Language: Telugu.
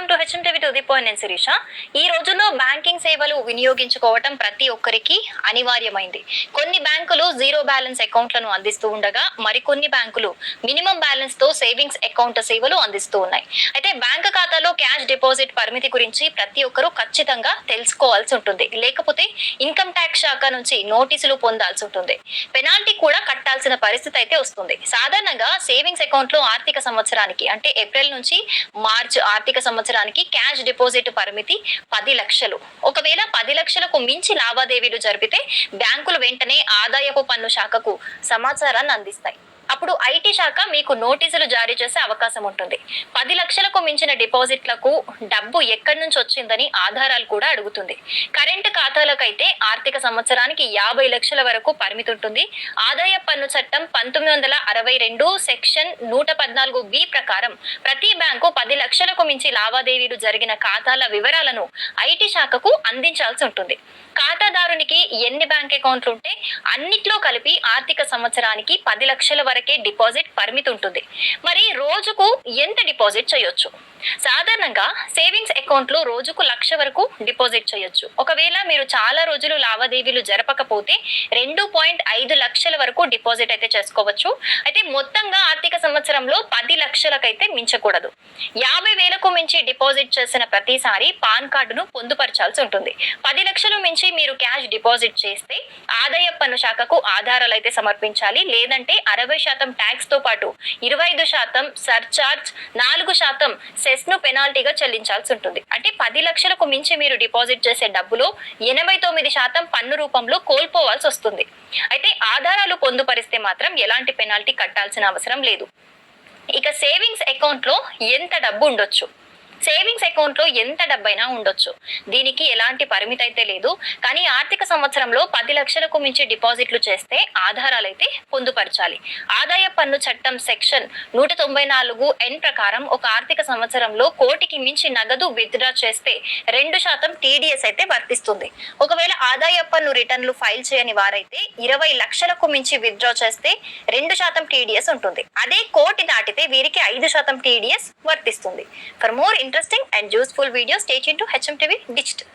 Welcome to HM TV to the point. నేను శిరీష. ఈ రోజుల్లో బ్యాంకింగ్ సేవలు వినియోగించుకోవటం ప్రతి ఒక్కరికి అనివార్యమైంది. కొన్ని బ్యాంకులు జీరో బ్యాలెన్స్ అకౌంట్లను అందిస్తూ ఉండగా మరికొన్ని బ్యాంకులు మినిమం బ్యాలెన్స్ తో సేవింగ్స్ అకౌంట్ సేవలు అందిస్తూ ఉన్నాయి. అయితే బ్యాంక్ ఖాతాలో క్యాష్ డిపాజిట్ పరిమితి గురించి ప్రతి ఒక్కరూ ఖచ్చితంగా తెలుసుకోవాల్సి ఉంటుంది. లేకపోతే ఇన్కమ్ ట్యాక్స్ శాఖ నుంచి నోటీసులు పొందాల్సి ఉంటుంది. పెనాల్టీ కూడా కట్టాల్సిన పరిస్థితి అయితే వస్తుంది. సాధారణంగా సేవింగ్స్ అకౌంట్ లో ఆర్థిక సంవత్సరానికి అంటే ఏప్రిల్ నుంచి మార్చ్ ఆర్థిక సంవత్సరానికి క్యాష్ డిపాజిట్ పరిమితి 10 లక్షలు. ఒకవేళ 10 లక్షలకు మించి లావాదేవీలు జరిపితే బ్యాంకులు వెంటనే ఆదాయపు పన్ను శాఖకు సమాచారాన్ని అందిస్తాయి. అప్పుడు ఐటీ శాఖ మీకు నోటీసులు జారీ చేసే అవకాశం ఉంటుంది. 10 లక్షలకు మించిన డిపాజిట్లకు డబ్బు ఎక్కడి నుంచి వచ్చిందని ఆధారాలు కూడా అడుగుతుంది. కరెంటు ఖాతాలకైతే ఆర్థిక సంవత్సరానికి 50 లక్షల వరకు పరిమితి ఉంటుంది. ఆదాయ పన్ను చట్టం 1962 సెక్షన్ 114B ప్రకారం ప్రతి బ్యాంకు 10 లక్షలకు మించి లావాదేవీలు జరిగిన ఖాతాల వివరాలను ఐటీ శాఖకు అందించాల్సి ఉంటుంది. ఖాతాదారునికి ఎన్ని బ్యాంక్ అకౌంట్లు ఉంటే అన్నిట్లో కలిపి ఆర్థిక సంవత్సరానికి 10 లక్షల వరకే డిపాజిట్ పరిమితి ఉంటుంది. మరి రోజుకు ఎంత డిపాజిట్ చేయొచ్చు? సాధారణంగా సేవింగ్స్ అకౌంట్ లో రోజుకు 1,00,000 వరకు డిపాజిట్ చేయొచ్చు. ఒకవేళ మీరు చాలా రోజులు లావాదేవీలు జరపకపోతే 2.5 లక్షల వరకు డిపాజిట్ అయితే చేసుకోవచ్చు. అయితే మొత్తంగా ఆర్థిక సంవత్సరంలో 10 లక్షలకైతే మించకూడదు. 50,000కు మించి డిపాజిట్ చేసిన ప్రతిసారి పాన్ కార్డును పొందుపరచాల్సి ఉంటుంది. 10 లక్షలు మించి మీరు క్యాష్ డిపాజిట్ చేస్తే ఆదాయ పన్ను శాఖకు ఆధారాలు అయితే సమర్పించాలి. లేదంటే 60% ట్యాక్స్ తో పాటు 25% సర్చార్జ్, 4% సెస్ ను పెనాల్టీగా చెల్లించాల్సి ఉంటుంది. అంటే 10 లక్షలకు మించి మీరు డిపాజిట్ చేసే డబ్బులో 89% పన్ను రూపంలో కోల్పోవాల్సి వస్తుంది. అయితే ఆధారాలు పొందుపరిస్తే మాత్రం ఎలాంటి పెనాల్టీ కట్టాల్సిన అవసరం లేదు. ఇక సేవింగ్స్ అకౌంట్ లో ఎంత డబ్బు ఉండొచ్చు? సేవింగ్స్ అకౌంట్ లో ఎంత డబ్బైనా ఉండొచ్చు. దీనికి ఎలాంటి పరిమితి అయితే లేదు. కానీ ఆర్థిక సంవత్సరంలో 10 లక్షలకు మించి డిపాజిట్లు చేస్తే ఆధారాలైతే పొందుపరచాలి. ఆదాయ పన్ను చట్టం సెక్షన్ 194N ప్రకారం ఒక ఆర్థిక సంవత్సరంలో కోటికి మించి నగదు విత్డ్రా చేస్తే 2% TDS అయితే వర్తిస్తుంది. ఒకవేళ ఆదాయ పన్ను రిటర్న్లు ఫైల్ చేయని వారైతే 20 లక్షలకు మించి విత్డ్రా చేస్తే 2% TDS ఉంటుంది. అదే కోటి దాటితే వీరికి 5% TDS వర్తిస్తుంది. For more interesting and useful videos, stay tuned to HM TV Digital.